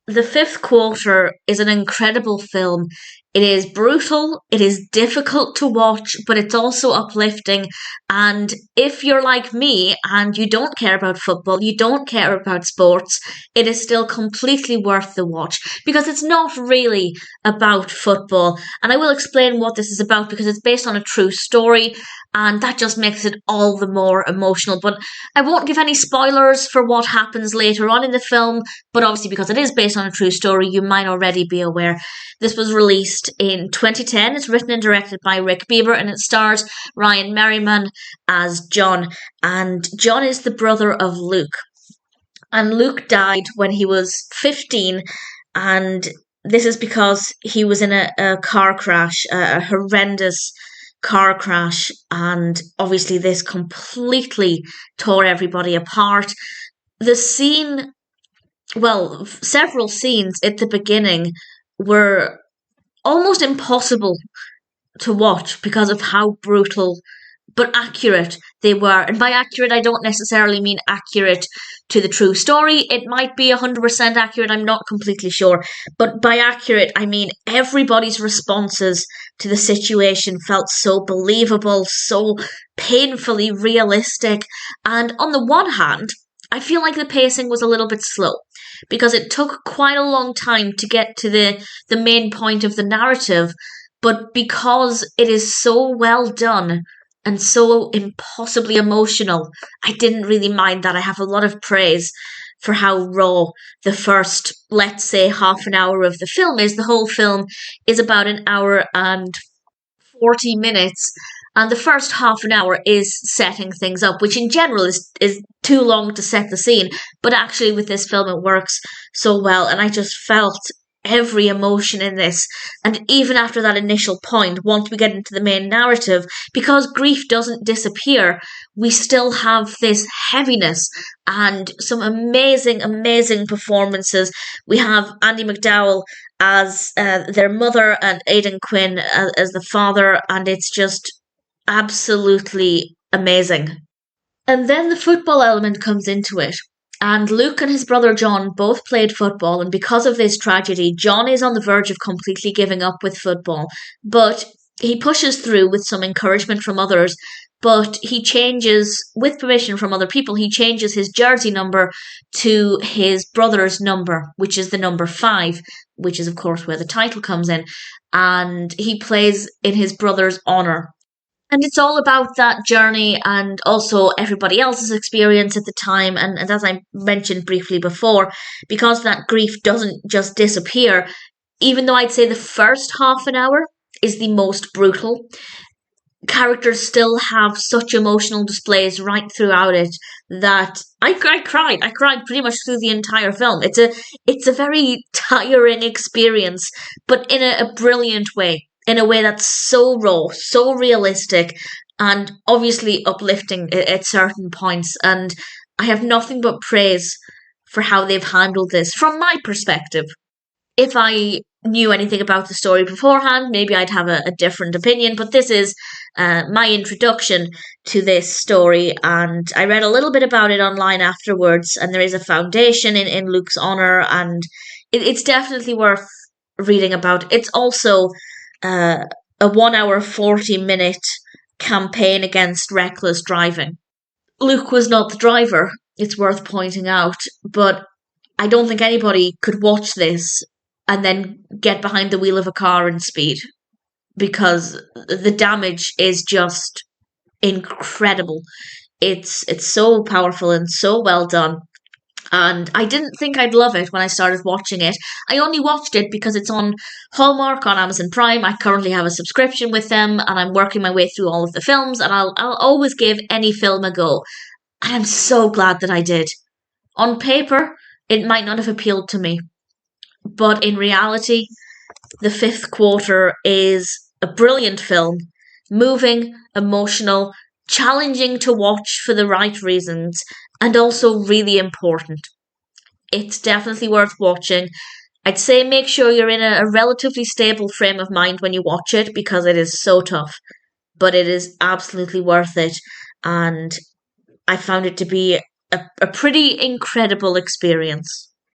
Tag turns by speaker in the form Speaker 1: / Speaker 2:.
Speaker 1: The Fifth Quarter is an incredible film. It is brutal, it is difficult to watch, but it's also uplifting. And if you're like me and you don't care about football, you don't care about sports, it is still completely worth the watch because it's not really about football. And I will explain what this is about because it's based on a true story, and that just makes it all the more emotional. But I won't give any spoilers for what happens later on in the film, but obviously, because it is based on a true story, you might already be aware. This was released in 2010. It's written and directed by Bieber, and it stars Ryan Merriman as John. And John is the brother of Luke. And Luke died when he was 15, and this is because he was in a car crash, a horrendous car crash, and obviously this completely tore everybody apart. The scene, well, several scenes at the beginning were almost impossible to watch because of how brutal but accurate they were. And by accurate, I don't necessarily mean accurate to the true story. It might be 100% accurate, I'm not completely sure. But by accurate, I mean everybody's responses to the situation felt so believable, so painfully realistic. And on the one hand, I feel like the pacing was a little bit slow because it took quite a long time to get to the main point of the narrative. But because it is so well done and so impossibly emotional, I didn't really mind that. I have a lot of praise for how raw the first, let's say, half an hour of the film is. The whole film is about an hour and 40 minutes, and the first half an hour is setting things up, which in general is too long to set the scene. But actually, with this film, it works so well, and I just felt every emotion in this. And even after that initial point, once we get into the main narrative, because grief doesn't disappear, we still have this heaviness and some amazing, amazing performances. We have Andie MacDowell as their mother and Aidan Quinn as the father, and it's just absolutely amazing. And then the football element comes into it. And Luke and his brother John both played football, and because of this tragedy, John is on the verge of completely giving up with football. But he pushes through with some encouragement from others, but he changes, with permission from other people, he changes his jersey number to his brother's number, which is the number 5, which is, of course, where the title comes in. And he plays in his brother's honour. And it's all about that journey and also everybody else's experience at the time. And as I mentioned briefly before, because that grief doesn't just disappear, even though I'd say the first half an hour is the most brutal, characters still have such emotional displays right throughout it that I cried. I cried pretty much through the entire film. It's a very tiring experience, but in a brilliant way. In a way that's so raw, so realistic, and obviously uplifting at certain points. And I have nothing but praise for how they've handled this from my perspective. If I knew anything about the story beforehand, maybe I'd have a different opinion, but this is my introduction to this story, and I read a little bit about it online afterwards, and there is a foundation in Luke's honour, and it's definitely worth reading about. It's also a 1 hour 40-minute campaign against reckless driving. Luke was not the driver, it's worth pointing out, but I don't think anybody could watch this and then get behind the wheel of a car and speed, because the damage is just incredible. It's so powerful and so well done. And I didn't think I'd love it when I started watching it. I only watched it because it's on Hallmark on Amazon Prime. I currently have a subscription with them, and I'm working my way through all of the films, and I'll always give any film a go. And I'm so glad that I did. On paper, it might not have appealed to me, but in reality, The Fifth Quarter is a brilliant film, moving, emotional, challenging to watch for the right reasons, and also really important. It's definitely worth watching. I'd say make sure you're in a relatively stable frame of mind when you watch it because it is so tough, but it is absolutely worth it. And I found it to be a pretty incredible experience.